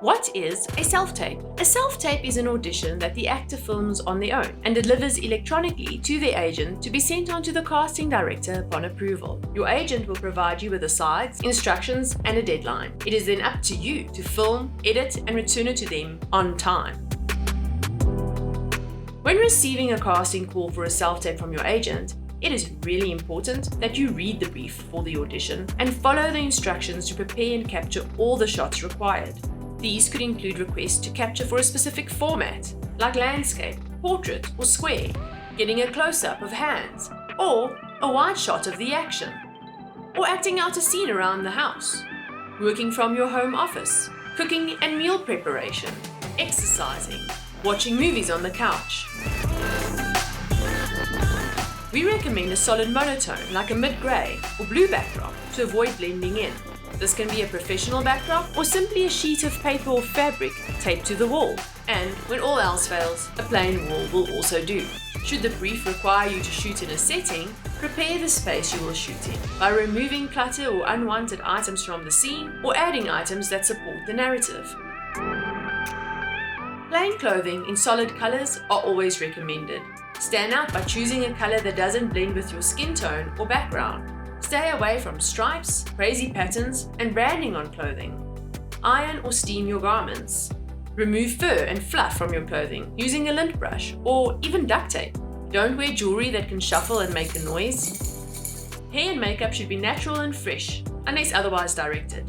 What is a self-tape? A self-tape is an audition that the actor films on their own and delivers electronically to their agent to be sent on to the casting director upon approval. Your agent will provide you with the sides, instructions, and a deadline. It is then up to you to film, edit, and return it to them on time. When receiving a casting call for a self-tape from your agent, it is really important that you read the brief for the audition and follow the instructions to prepare and capture all the shots required. These could include requests to capture for a specific format, like landscape, portrait, or square, getting a close-up of hands, or a wide shot of the action, or acting out a scene around the house, working from your home office, cooking and meal preparation, exercising, watching movies on the couch. We recommend a solid monotone like a mid-grey or blue backdrop to avoid blending in. This can be a professional backdrop or simply a sheet of paper or fabric taped to the wall. And when all else fails, a plain wall will also do. Should the brief require you to shoot in a setting, prepare the space you will shoot in by removing clutter or unwanted items from the scene or adding items that support the narrative. Plain clothing in solid colors are always recommended. Stand out by choosing a color that doesn't blend with your skin tone or background. Stay away from stripes, crazy patterns, and branding on clothing. Iron or steam your garments. Remove fur and fluff from your clothing using a lint brush or even duct tape. Don't wear jewelry that can shuffle and make a noise. Hair and makeup should be natural and fresh, unless otherwise directed.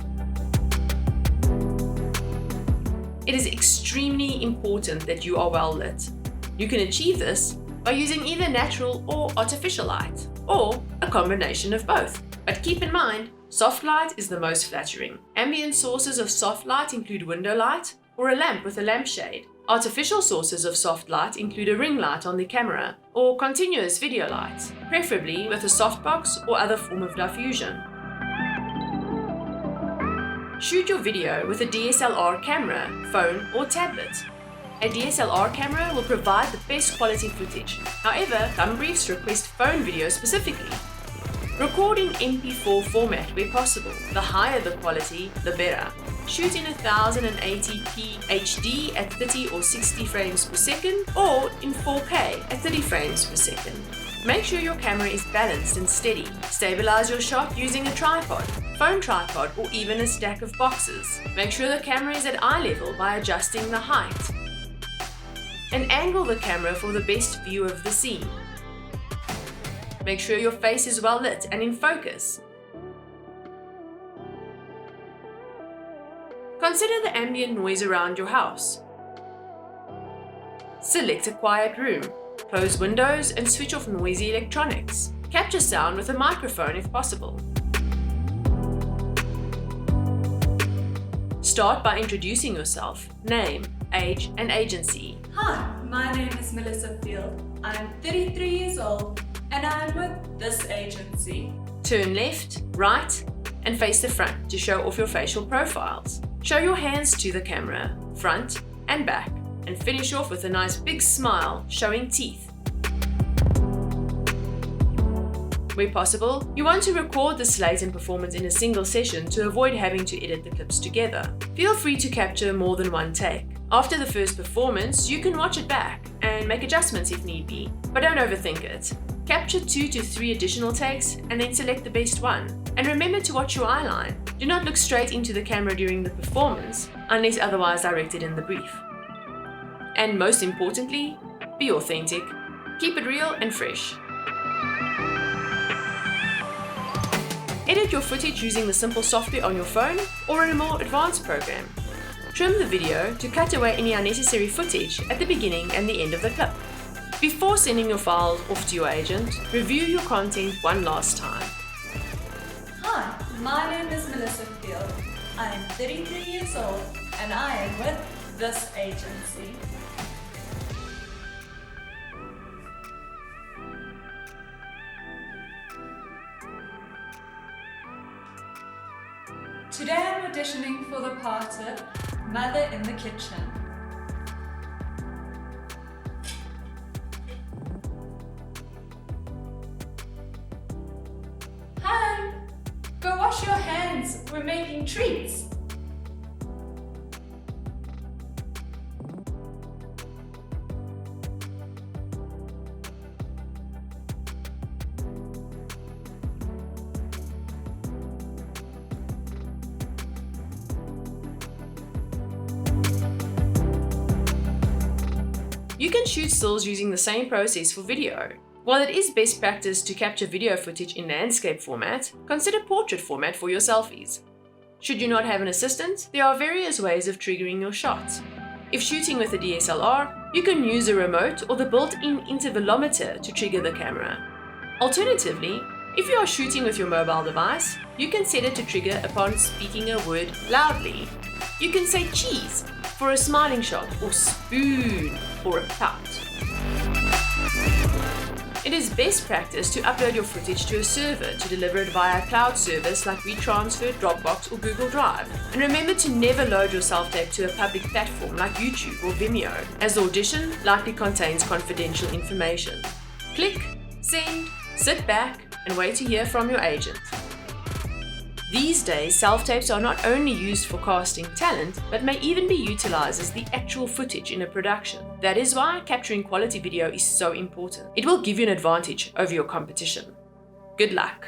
It is extremely important that you are well lit. You can achieve this by using either natural or artificial light, or a combination of both. But keep in mind, soft light is the most flattering. Ambient sources of soft light include window light or a lamp with a lampshade. Artificial sources of soft light include a ring light on the camera or continuous video light, preferably with a softbox or other form of diffusion. Shoot your video with a DSLR camera, phone, or tablet. A DSLR camera will provide the best quality footage. However, some briefs request phone video specifically. Record in MP4 format where possible. The higher the quality, the better. Shoot in 1080p HD at 30 or 60 frames per second, or in 4K at 30 frames per second. Make sure your camera is balanced and steady. Stabilize your shot using a tripod, phone tripod, or even a stack of boxes. Make sure the camera is at eye level by adjusting the height. And angle the camera for the best view of the scene. Make sure your face is well lit and in focus. Consider the ambient noise around your house. Select a quiet room. Close windows and switch off noisy electronics. Capture sound with a microphone if possible. Start by introducing yourself, name, age, and agency. Hi, my name is Melissa Field. I'm 33 years old and I'm with this agency. Turn left, right, and face the front to show off your facial profiles. Show your hands to the camera, front and back, and finish off with a nice big smile showing teeth. Where possible, you want to record the SLATE and performance in a single session to avoid having to edit the clips together. Feel free to capture more than one take. After the first performance, you can watch it back and make adjustments if need be, but don't overthink it. Capture 2 to 3 additional takes and then select the best one. And remember to watch your eye line. Do not look straight into the camera during the performance unless otherwise directed in the brief. And most importantly, be authentic. Keep it real and fresh. Edit your footage using the simple software on your phone or in a more advanced program. Trim the video to cut away any unnecessary footage at the beginning and the end of the clip. Before sending your files off to your agent, review your content one last time. Hi, my name is Melissa Field. I am 33 years old and I am with this agency. Today I'm auditioning for the part of Mother in the Kitchen. Hi! Go wash your hands, we're making treats. You can shoot stills using the same process for video. While it is best practice to capture video footage in landscape format, consider portrait format for your selfies. Should you not have an assistant, there are various ways of triggering your shots. If shooting with a DSLR, you can use a remote or the built-in intervalometer to trigger the camera. Alternatively, if you are shooting with your mobile device, you can set it to trigger upon speaking a word loudly. You can say cheese for a smiling shot or spoon for a pout. It is best practice to upload your footage to a server to deliver it via a cloud service like WeTransfer, Dropbox or Google Drive. And remember to never load your self-tape to a public platform like YouTube or Vimeo, as the audition likely contains confidential information. Click, send, sit back and wait to hear from your agent. These days, self-tapes are not only used for casting talent, but may even be utilized as the actual footage in a production. That is why capturing quality video is so important. It will give you an advantage over your competition. Good luck!